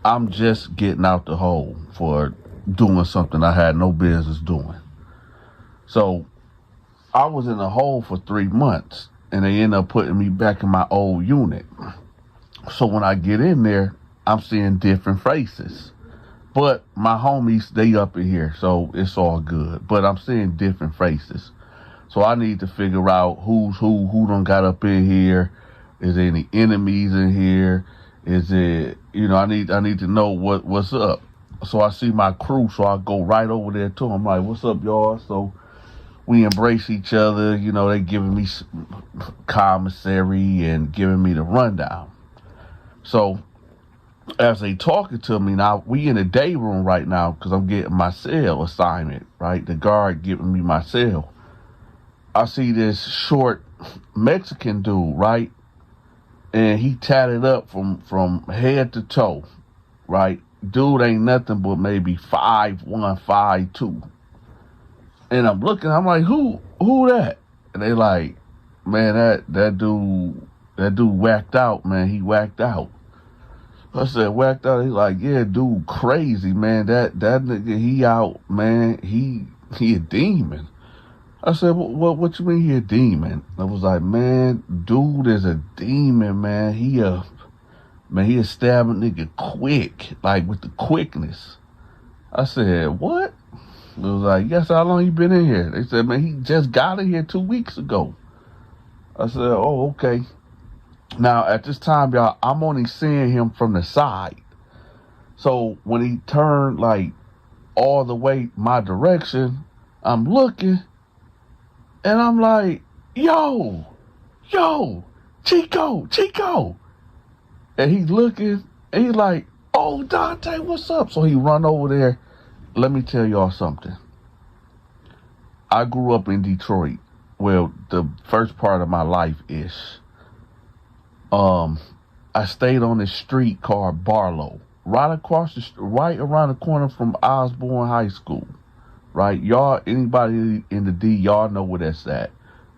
I'm just getting out the hole for doing something I had no business doing. So I was in the hole for 3 months, and they end up putting me back in my old unit. So when I get in there, I'm seeing different faces. But my homies, they up in here, so it's all good. But I'm seeing different faces. So I need to figure out who's who done got up in here. Is there any enemies in here? Is it, I need to know what's up. So I see my crew, so I go right over there to them. I'm like, what's up, y'all? So we embrace each other. They giving me commissary and giving me the rundown. So as they talking to me now, we in the day room right now because I'm getting my cell assignment, right? The guard giving me my cell. I see this short Mexican dude, right? And he tatted up from head to toe, right? Dude ain't nothing but maybe 5'1", 5'2". And I'm looking, I'm like, who that? And they like, man, that dude whacked out, man. He whacked out. I said, whacked out. He's like, yeah, dude, crazy, man. That nigga, he out, man. He a demon. I said, what you mean he a demon? I was like, man, dude is a demon, man. He a stabbing nigga quick, like with the quickness. I said, what? It was like, yes, how long you been in here? They said, man, he just got in here 2 weeks ago. I said, oh, okay. Now, at this time, y'all, I'm only seeing him from the side. So when he turned, like, all the way my direction, I'm looking, and I'm like, yo, Chico. And he's looking, and he's like, oh, Donta, what's up? So he run over there. Let me tell y'all something. I grew up in Detroit. Well, the first part of my life is. I stayed on this street called Barlow, right around the corner from Osborne High School, right? Y'all, anybody in the D, y'all know where that's at.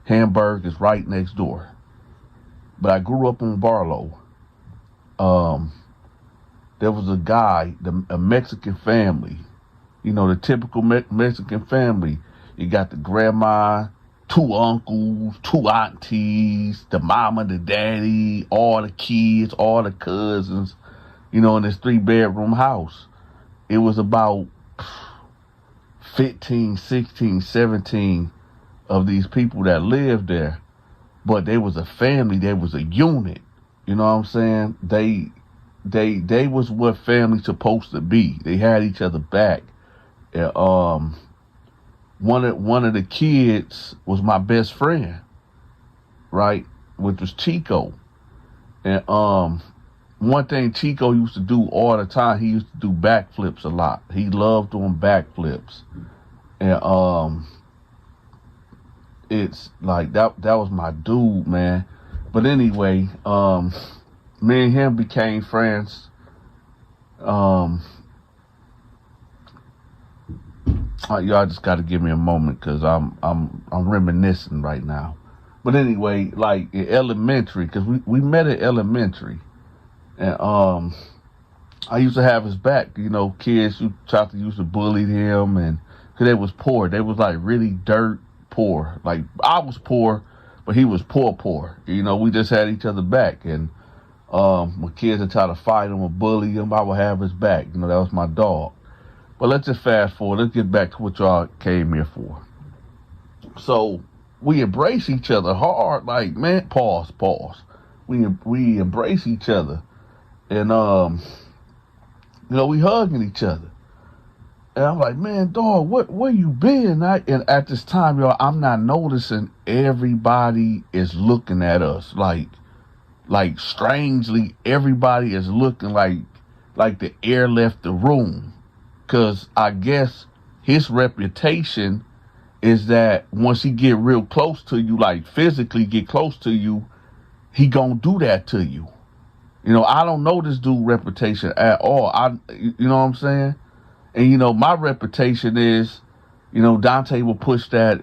Hamburg is right next door. But I grew up in Barlow. There was a guy, a Mexican family, the typical Mexican family. You got the grandma, 2 uncles, 2 aunties, the mama, the daddy, all the kids, all the cousins, in this 3-bedroom house. It was about 15, 16, 17 of these people that lived there. But they was a family, they was a unit. You know what I'm saying? They was what family's supposed to be. They had each other back. And, one of the kids was my best friend, right? Which was Chico. And one thing Chico used to do all the time, he used to do backflips a lot. He loved doing backflips. And it's like that was my dude, man. But anyway, me and him became friends. Y'all just got to give me a moment because I'm reminiscing right now. But anyway, like in elementary, because we met at elementary, and I used to have his back. Kids who used to bully him, and because they was poor, they was like really dirt poor. Like I was poor, but he was poor. We just had each other back, and when kids would try to fight him or bully him, I would have his back. That was my dog. But let's just fast forward. Let's get back to what y'all came here for. So we embrace each other hard. Like, man, pause. We embrace each other. And, we hugging each other. And I'm like, man, dog, where you been? And at this time, y'all, I'm not noticing everybody is looking at us. Like strangely, everybody is looking like the air left the room. Because I guess his reputation is that once he get real close to you, like physically get close to you, he gonna do that to you. I don't know this dude's reputation at all. You know what I'm saying? And my reputation is, Donta will push that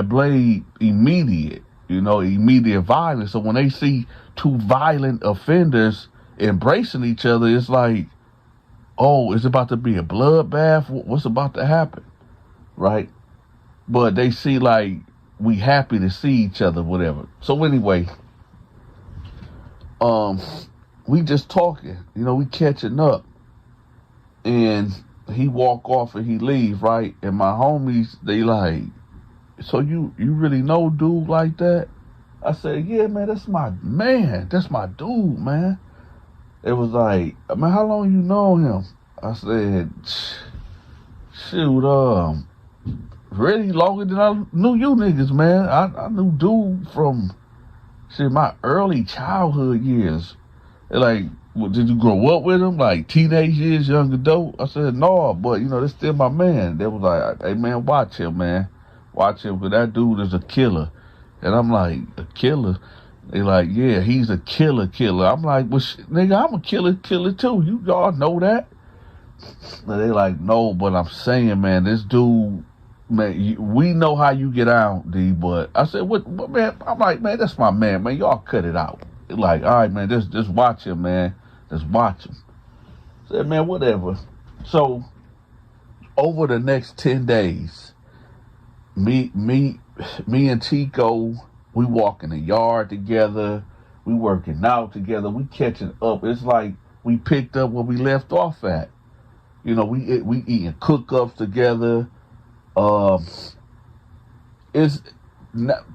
blade immediate violence. So when they see 2 violent offenders embracing each other, it's like, oh, it's about to be a bloodbath. What's about to happen, right? But they see like we happy to see each other, whatever. So anyway, um, we just talking, we catching up, and he walk off and he leave, right? And my homies, they like, so you really know dude like that? I said, yeah, man, that's my man. That's my dude, man. It was like, man, how long you know him? I said, shoot, really longer than I knew you niggas, man. I knew dude from, shit, my early childhood years. They're like, well, did you grow up with him? Like teenage years, young adult? I said, no, but, that's still my man. They was like, hey, man, watch him, man. Watch him, because that dude is a killer. And I'm like, a killer? They like, yeah, he's a killer. I'm like, well, nigga, I'm a killer too. Y'all know that? And they like, no, but I'm saying, man, this dude, man, we know how you get out, D. But I said, what, man? I'm like, man, that's my man, man. Y'all cut it out. They're like, all right, man, just watch him, man. Just watch him. I said, man, whatever. So over the next 10 days, me and Chico, we walk in the yard together. We working out together. We catching up. It's like we picked up where we left off at. We eating cook-ups together.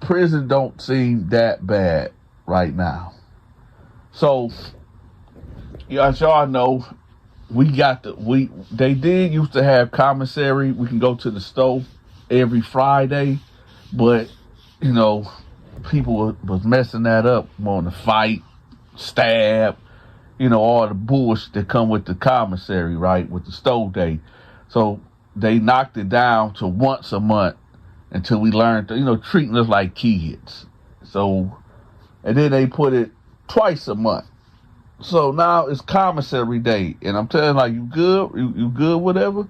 Prison don't seem that bad right now. So, as y'all know, they did used to have commissary. We can go to the stove every Friday, but people was messing that up, wanting to fight, stab, all the bullshit that come with the commissary, right, with the stove day. So they knocked it down to once a month until we learned to, treating us like kids. So, and then they put it twice a month. So now it's commissary day, and I'm telling like, you good? You good? Whatever.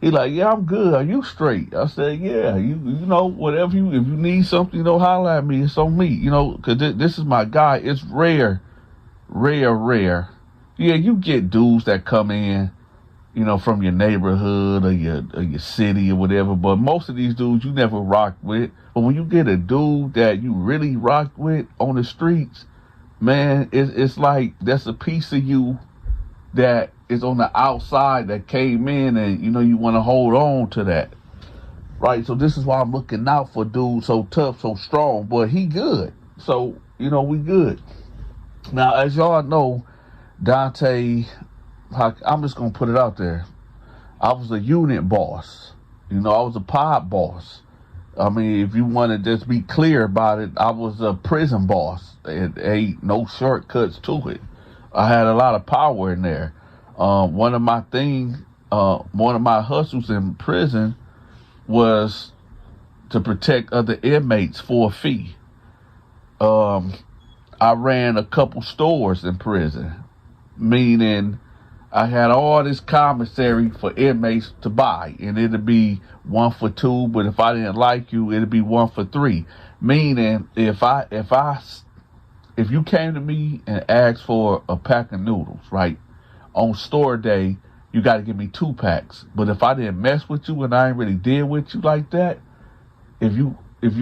He like, yeah, I'm good. Are you straight? I said, yeah. You whatever if you need something, holler at me. It's on me, because this is my guy. It's rare. Yeah, you get dudes that come in, from your neighborhood or your city or whatever. But most of these dudes you never rocked with. But when you get a dude that you really rocked with on the streets, man, it's like that's a piece of you that is on the outside that came in, and you want to hold on to that, right? So this is why I'm looking out for dudes so tough, so strong. But he good, so we good. Now, as y'all know, Donta, I'm just gonna put it out there. I was a unit boss. I was a pod boss. I mean, if you want to just be clear about it, I was a prison boss. It ain't no shortcuts to it. I had a lot of power in there. One of my hustles in prison was to protect other inmates for a fee. I ran a couple stores in prison, meaning I had all this commissary for inmates to buy, and it'd be 1 for 2, but if I didn't like you, it'd be 1 for 3. Meaning, if you came to me and asked for a pack of noodles, right, on store day, you got to give me 2 packs. But if I didn't mess with you and I ain't really deal with you like that, if you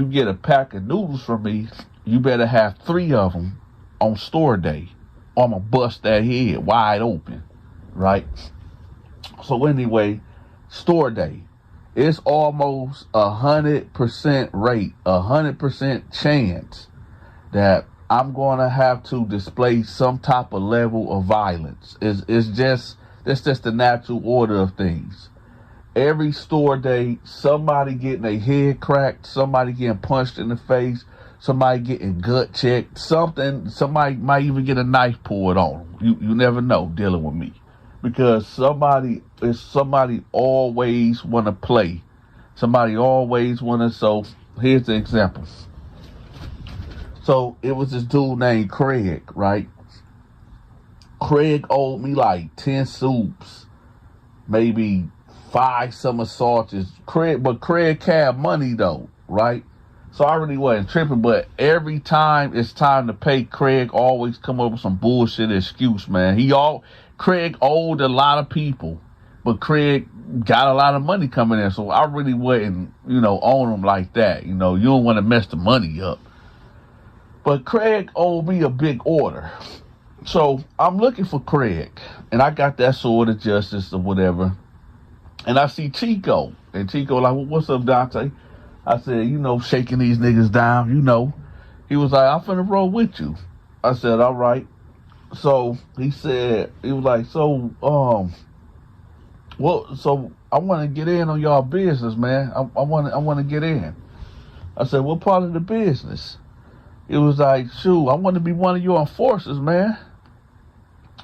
get a pack of noodles from me, you better have 3 of them on store day, or I'm gonna bust that head wide open, right? So anyway, store day, it's almost 100% rate, 100% chance that I'm gonna have to display some type of level of violence. That's just the natural order of things. Every store day, somebody getting a head cracked, somebody getting punched in the face, somebody getting gut checked, somebody might even get a knife pulled on them. You never know dealing with me, because somebody always want to play. Somebody always want to. So here's the example. So it was this dude named Craig, right? Craig owed me like 10 soups, maybe 5 summer sausages. But Craig had money though, right? So I really wasn't tripping, but every time it's time to pay, Craig always come up with some bullshit excuse, man. Craig owed a lot of people, but Craig got a lot of money coming in, so I really wouldn't, own him like that. You don't want to mess the money up. But Craig owed me a big order. So I'm looking for Craig, and I got that sword of justice or whatever. And I see Chico, and Chico like, well, what's up, Donta? I said, shaking these niggas down, He was like, I'm finna roll with you. I said, all right. So he was like, so I want to get in on y'all business, man. I want to get in. I said, what part of the business? It was like, shoot, I want to be one of your enforcers, man.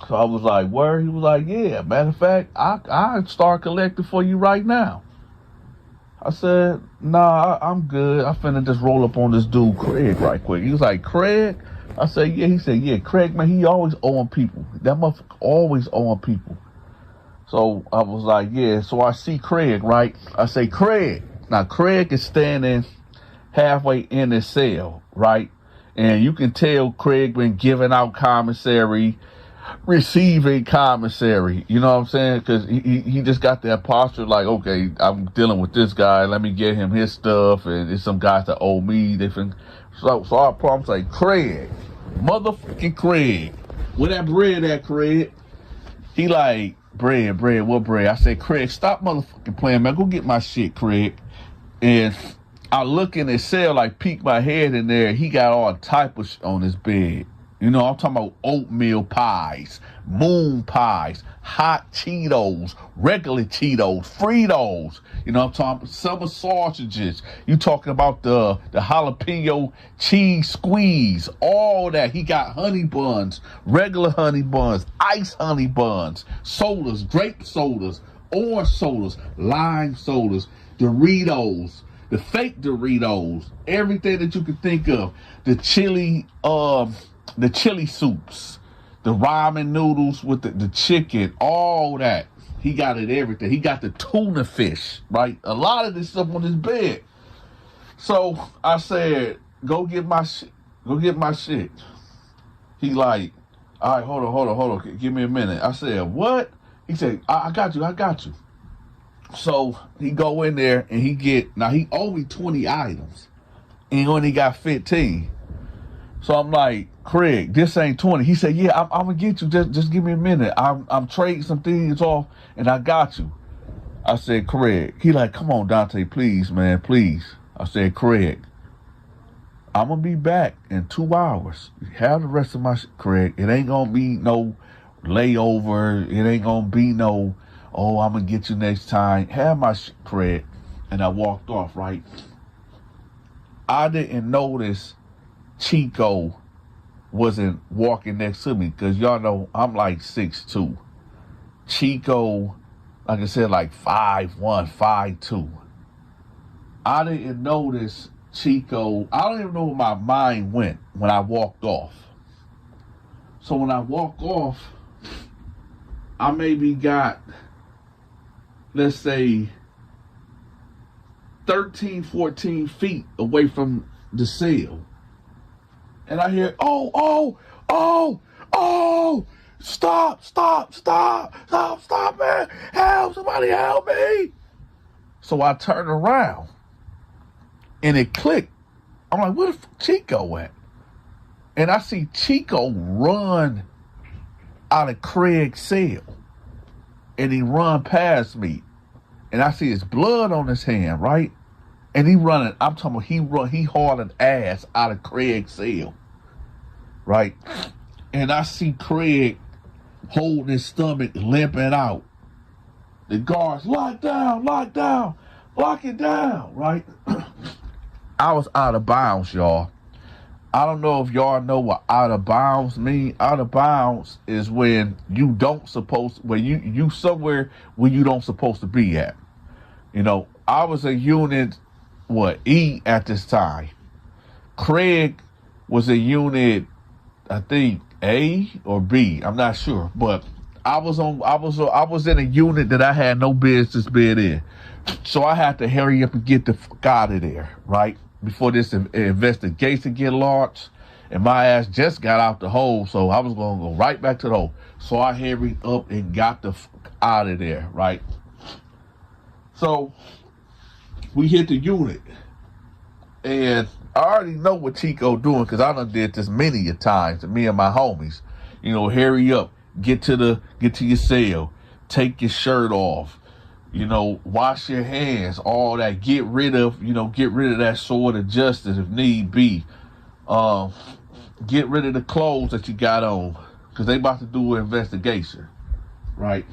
So I was like, word? He was like, yeah, matter of fact, I start collecting for you right now. I said, nah, I'm good. I finna just roll up on this dude, Craig, right quick. He was like, Craig? I said, yeah. He said, yeah, Craig, man, he always owing people. That motherfucker always owing people. So I was like, yeah. So I see Craig, right? I say, Craig. Now, Craig is standing halfway in his cell, right? And you can tell Craig been giving out commissary, receiving commissary. You know what I'm saying? Because he just got that posture like, okay, I'm dealing with this guy. Let me get him his stuff. And there's some guys that owe me different. So I promise, like, Craig, motherfucking Craig, where that bread at, Craig? He like, bread, what bread? I said, Craig, stop motherfucking playing, man. Go get my shit, Craig. And I look in his cell, like, peek my head in there. He got all type of shit on his bed. I'm talking about oatmeal pies, moon pies, hot Cheetos, regular Cheetos, Fritos. I'm talking about summer sausages. You talking about the jalapeno cheese squeeze, all that. He got honey buns, regular honey buns, ice honey buns, sodas, grape sodas, orange sodas, lime sodas, Doritos, the fake Doritos, everything that you could think of. The chili soups, the ramen noodles with the chicken, all that. He got it, everything. He got the tuna fish, right? A lot of this stuff on his bed. So I said, go get my shit. Go get my shit. He like, all right, hold on. Give me a minute. I said, what? He said, I got you. So he go in there and he owed me 20 items. And he only got 15. So I'm like, Craig, this ain't 20. He said, yeah, I'm going to get you. Just give me a minute. I'm trading some things off, and I got you. I said, Craig. He like, come on, Donta, please, man, please. I said, Craig, I'm going to be back in 2 hours. Have the rest of my shit, Craig. It ain't going to be no layover. It ain't going to be no, oh, I'm going to get you next time. Have my shit, Craig. And I walked off, right? I didn't notice Chico wasn't walking next to me, because y'all know I'm like 6'2". Chico, like I said, like 5'1", 5'2". I didn't notice Chico. I don't even know where my mind went when I walked off. So when I walk off, I maybe got, let's say, 13, 14 feet away from the cell. And I hear, oh, stop, man. Somebody help me. So I turned around and it clicked. I'm like, where the fuck Chico at? And I see Chico run out of Craig's cell. And he run past me. And I see his blood on his hand, right? And he running, I'm talking about he hauling ass out of Craig's cell, right? And I see Craig holding his stomach, limping out. The guards, lock down, lock it down, right? I was out of bounds, y'all. I don't know if y'all know what out of bounds mean. Out of bounds is when you don't supposed, when you somewhere where you don't supposed to be at. I was a unit, E at this time. Craig was a unit, I think A or B. I'm not sure, but I was in a unit that I had no business being in. So I had to hurry up and get the fuck out of there, right? Before this investigation get launched. And my ass just got out the hole, so I was going to go right back to the hole. So I hurried up and got the fuck out of there, right? So we hit the unit. And I already know what Chico doing because I done did this many a times to me and my homies. You know, hurry up, get to your cell, take your shirt off, you know, wash your hands, all that. Get rid of that sword of justice if need be. Get rid of the clothes that you got on because they about to do an investigation, right?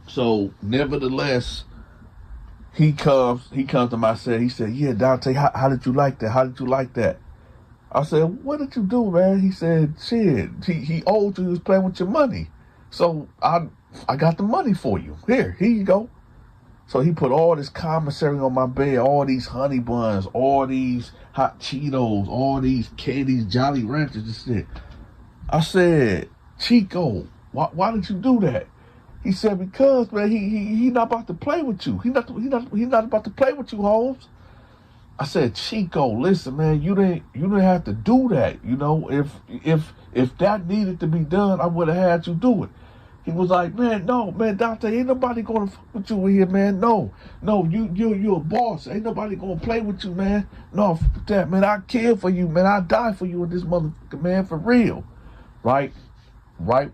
So, nevertheless, he comes to my cell. He said, "Yeah, Dante, how did you like that? How did you like that?" I said, "What did you do, man?" He said, "Shit, he owed you. He was playing with your money. So I got the money for you. Here you go." So he put all this commissary on my bed, all these honey buns, all these hot Cheetos, all these candies, Jolly Ranchers and shit. I said, "Chico, why did you do that?" He said, "Because, man, he not about to play with you. He not about to play with you, Holmes." I said, "Chico, listen, man, you didn't have to do that. You know, if that needed to be done, I would have had you do it." He was like, "Man, no, man, Dante, ain't nobody gonna fuck with you here, man. No, you a boss. Ain't nobody gonna play with you, man. No, fuck that, man. I care for you, man. I die for you in this motherfucker, man, for real." Right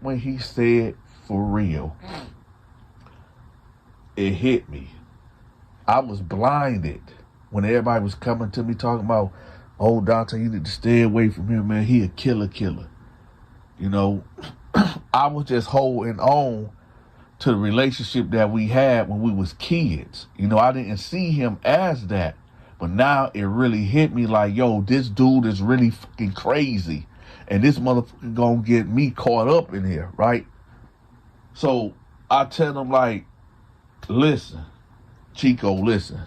when he said for real, it hit me. I was blinded when everybody was coming to me talking about, "Oh, Donta, you need to stay away from him, man. He a killer. You know, I was just holding on to the relationship that we had when we was kids. You know, I didn't see him as that. But now it really hit me like, yo, this dude is really fucking crazy. And this motherfucker gonna get me caught up in here, right? So I tell him, like, "Listen, Chico, listen.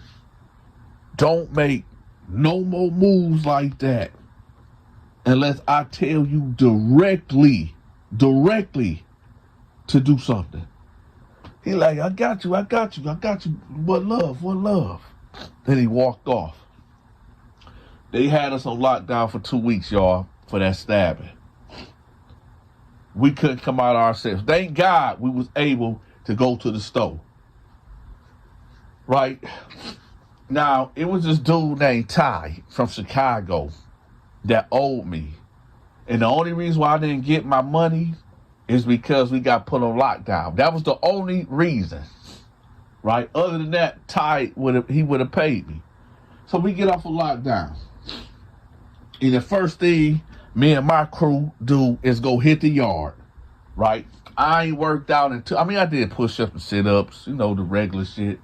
Don't make no more moves like that unless I tell you directly to do something." He like, I got you. What love? Then he walked off. They had us on lockdown for 2 weeks, y'all, for that stabbing. We couldn't come out ourselves. Thank God we was able to go to the store. Right? Now, it was this dude named Ty from Chicago that owed me. And the only reason why I didn't get my money is because we got put on lockdown. That was the only reason. Right? Other than that, Ty would have paid me. So we get off of lockdown. And the first thing me and my crew do is go hit the yard. Right? I ain't worked out until, I did push-ups and sit-ups, you know, the regular shit.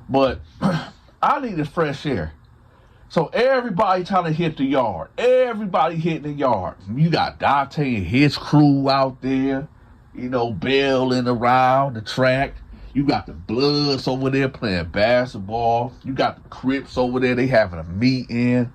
But I needed fresh air. So everybody trying to hit the yard. Everybody hitting the yard. You got Dante and his crew out there, you know, bailing around the track. You got the Bloods over there playing basketball. You got the Crips over there. They having a meeting.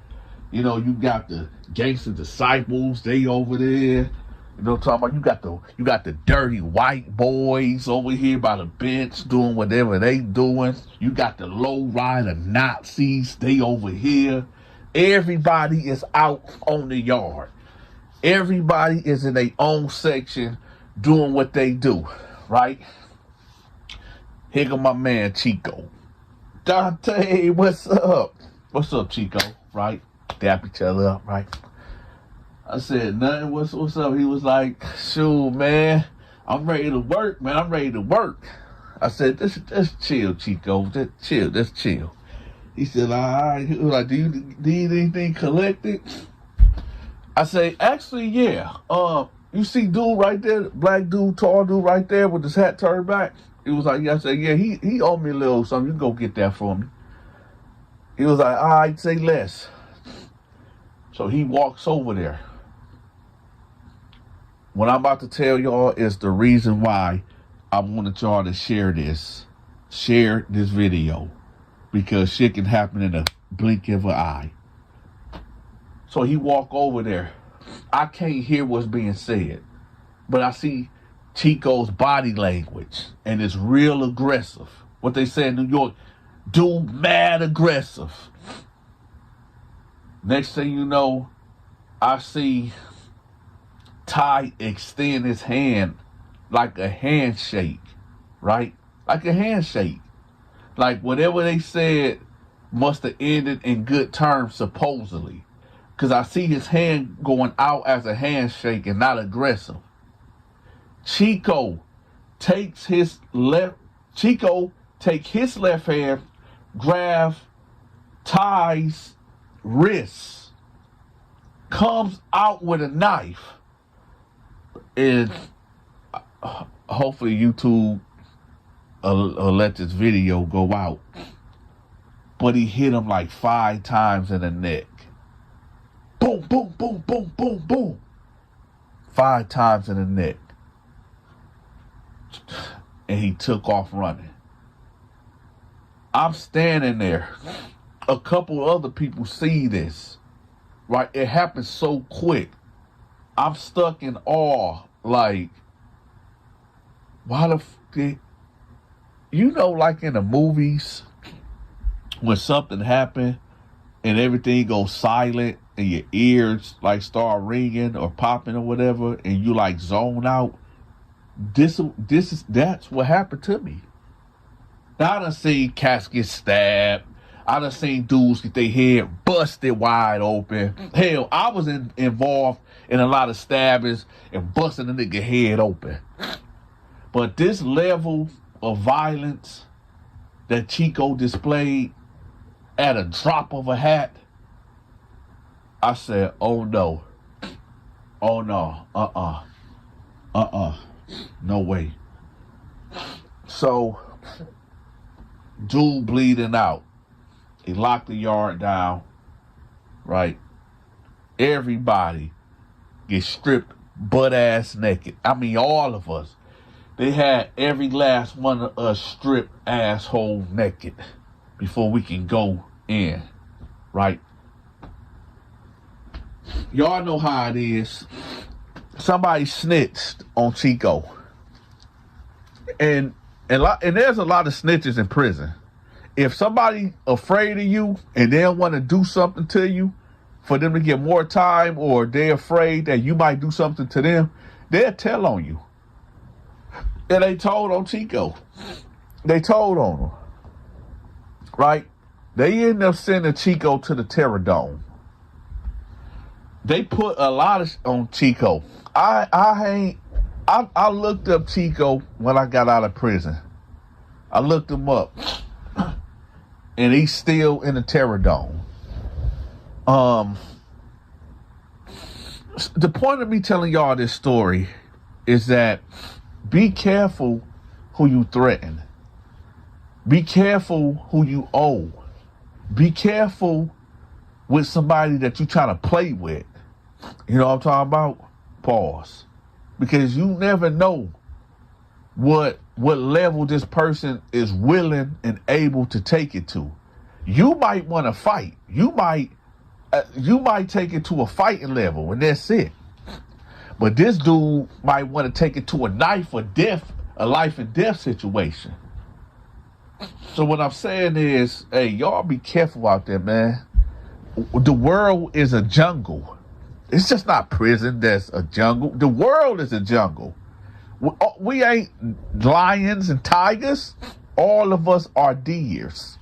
You know, you got the Gangster Disciples. They over there. You know what I'm talking about? You got the dirty white boys over here by the bench doing whatever they doing. You got the low rider Nazis. They over here. Everybody is out on the yard. Everybody is in their own section doing what they do, right? Here go my man Chico. "Dante, what's up?" "What's up, Chico?" Right? Dap each other up, right? I said, "Nothing, what's up?" He was like, "Shoot, man, I'm ready to work, man. I'm ready to work." I said, Just chill, Chico. Just chill. He said, "All right." He was like, Do you need anything collected?" I say, "Actually, yeah. You see dude right there, black dude, tall dude right there with his hat turned back?" He was like, "Yeah." I said, "Yeah, he owed me a little something. You can go get that for me." He was like, "All right, say less." So he walks over there. What I'm about to tell y'all is the reason why I wanted y'all to share this video, because shit can happen in a blink of an eye. So he walk over there. I can't hear what's being said, but I see Chico's body language, and it's real aggressive. What they say in New York, dude, mad aggressive. Next thing you know, I see Ty extend his hand like a handshake, right? Like a handshake. Like whatever they said must have ended in good terms, supposedly. Because I see his hand going out as a handshake and not aggressive. Chico takes his left hand, grab Ty's wrist, comes out with a knife, and hopefully YouTube will let this video go out. But he hit him like 5 times in the neck. Boom, boom, boom, boom, boom, boom. 5 times in the neck. And he took off running. I'm standing there. A couple other people see this. Right? It happened so quick. I'm stuck in awe. Like, why the f***? You know, like in the movies, when something happened and everything goes silent and your ears like start ringing or popping or whatever, and you like zone out. That's what happened to me. Now, I done seen cats get stabbed. I done seen dudes get their head busted wide open. Hell, I was involved in a lot of stabbings and busting a nigga head open. But this level of violence that Chico displayed at a drop of a hat, I said, oh no. Oh no. No way. So, dude bleeding out. He locked the yard down, right? Everybody gets stripped butt-ass naked. I mean, all of us. They had every last one of us stripped asshole naked before we can go in, right? Y'all know how it is. Somebody snitched on Chico. And there's a lot of snitches in prison. If somebody afraid of you and they don't want to do something to you for them to get more time, or they're afraid that you might do something to them, they'll tell on you. And they told on Chico. They told on him. Right? They ended up sending Chico to the Terror Dome. They put a lot of on Chico. I looked up Chico when I got out of prison. I looked him up. And he's still in the Terror Dome. The point of me telling y'all this story is that be careful who you threaten. Be careful who you owe. Be careful with somebody that you're trying to play with. You know what I'm talking about? Pause. Because you never know what level this person is willing and able to take it to. You might want to fight. You might take it to a fighting level, and that's it. But this dude might want to take it to a knife or death, a life and death situation. So what I'm saying is, hey, y'all be careful out there, man. The world is a jungle. It's just not prison that's a jungle. The world is a jungle. We ain't lions and tigers. All of us are deers.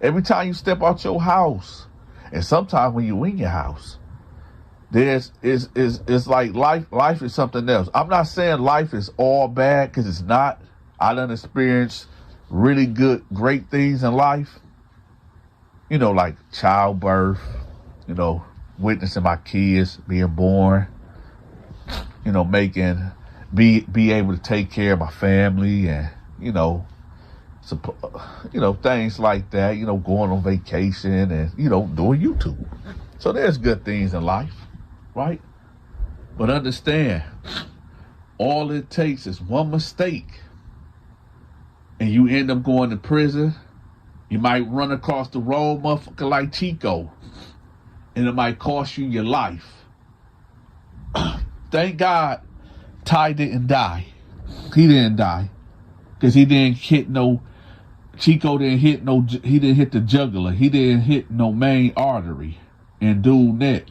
Every time you step out your house, and sometimes when you in your house, it's like life is something else. I'm not saying life is all bad, because it's not. I done experienced really great things in life. You know, like childbirth, you know, witnessing my kids being born, you know, be able to take care of my family, and, you know, things like that, you know, going on vacation and, you know, doing YouTube. So there's good things in life, right? But understand, all it takes is one mistake and you end up going to prison. You might run across the wrong motherfucker like Chico, and it might cost you your life. Thank God Ty didn't die. He didn't die. Because he didn't hit Chico didn't hit the jugular. He didn't hit no main artery and dude neck.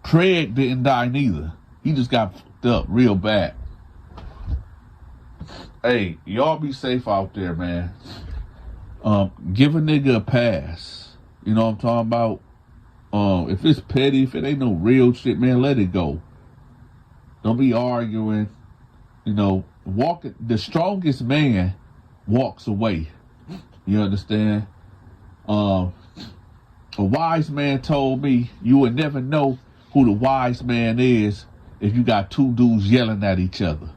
Craig didn't die neither. He just got fucked up real bad. Hey, y'all be safe out there, man. Give a nigga a pass. You know what I'm talking about? If it's petty, if it ain't no real shit, man, let it go. Don't be arguing. You know, the strongest man walks away. You understand? A wise man told me you would never know who the wise man is if you got two dudes yelling at each other.